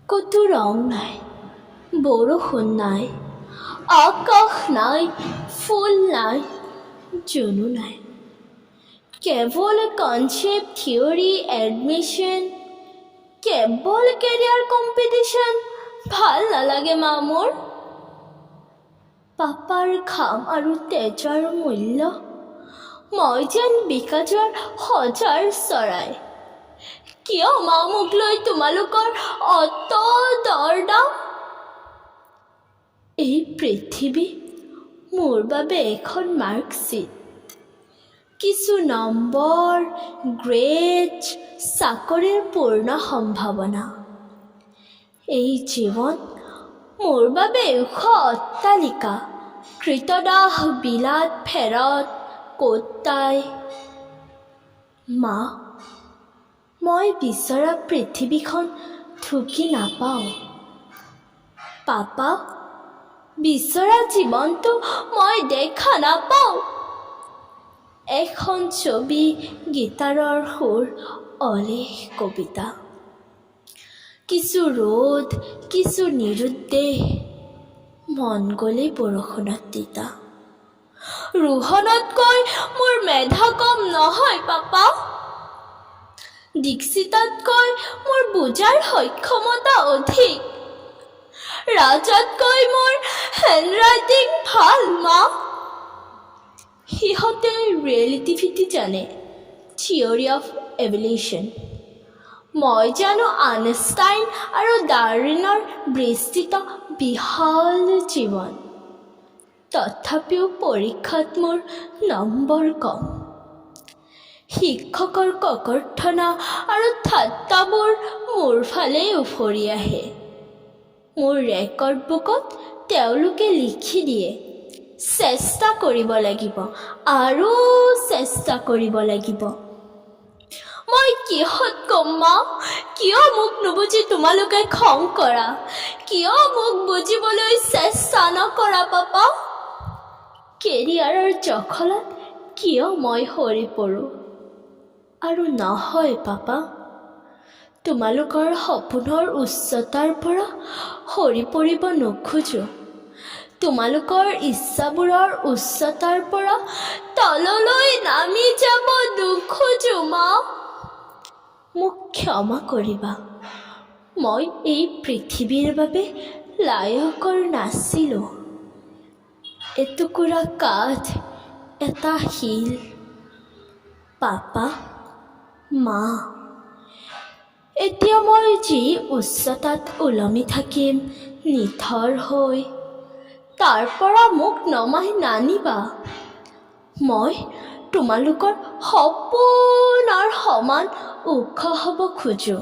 ক'তো ৰং নাই, বৰষুণ নাই, আকাশ নাই, ফুল নাই, জোনো নাই। কেৱল কনচেপ্ট, থিয়ৰী, এডমিশ্যন, কেৱল কেৰিয়াৰ কম্পিটিশ্যন। ভাল নালাগে মা মোৰ। পাপাৰ ঘাম আৰু তেজৰ মূল্য মই যেন বিকা যোৱাৰ সজাৰ চৰাই। কিয় মা মোক লৈ তোমালোকৰ অত দৰদাম? এই পৃথিৱী মোৰ বাবে এখন মাৰ্কশ্বিট, কিছু নম্বৰ, গ্ৰেড, চাকৰিৰ পূৰ্ণ সম্ভাৱনা। এই জীৱন মোৰ বাবে ওখ অট্টালিকা, কৃতদাহ বিলাত ফেৰত কোটাই। মা, মই বিচৰা পৃথিৱীখন ঢুকি নাপাওঁ। পাপা, বিচৰা জীৱনটো মই দেখা নাপাওঁ। এখন ছবি, গীটাৰৰ সুৰ, অলেখ কবিতা, কিছু ৰ'দ, কিছু নিৰুদ্দেশ, মন গ'লেই বৰষুণত তিতা। ৰোহনতকৈ মোৰ মেধা কম নহয় পাপা। দীক্ষিততকৈ মোৰ বুজাৰ সক্ষমতা অধিক। ৰাজতকৈ মোৰ হেণ্ডৰাইটিং ভাল মা। সিহঁতে ৰিয়েলিটিভিটি জানে, থিয়ৰী অফ এভলিউশ্যন। মই জানো আইনষ্টাইন আৰু ডাৰউইনৰ বিস্তৃত বিশাল জীৱন। তথাপিও পৰীক্ষাত মোৰ নম্বৰ কম। শিক্ষকৰ ককৰ্থনা আৰু ঠাট্টাবোৰ মোৰ ফালেই উফৰি আহে। মোৰ ৰেকৰ্ড বুকত তেওঁলোকে লিখি দিয়ে, চেষ্টা কৰিব লাগিব আৰু চেষ্টা কৰিব লাগিব। মই কিহত কম মা? কিয় মোক নুবুজি তোমালোকে খং কৰা? কিয় মোক বুজিবলৈ চেষ্টা নকৰা পাপা? কেৰিয়াৰৰ জখলাত কিয় মই সৰি পৰোঁ? আৰু নহয় পাপা, তোমালোকৰ সপোনৰ উচ্চতাৰ পৰা সৰি পৰিব নোখোজো। তোমালোকৰ ইচ্ছাবোৰৰ উচ্চতাৰ পৰা তললৈ নামি যাব নোখোজো মা। মোক ক্ষমা কৰিবা, মই এই পৃথিৱীৰ বাবে লায়কৰ নাছিলোঁ। এটুকুৰা কাঠ, এটা শিল। পাপা, মা, এতিয়া মই যি উচ্চতাত ওলমি থাকিম নিথৰ হৈ, তাৰ পৰা মোক নমাই নানিবা। মই তোমালোকৰ সপোনৰ সমান ওখ হ'ব খোজো।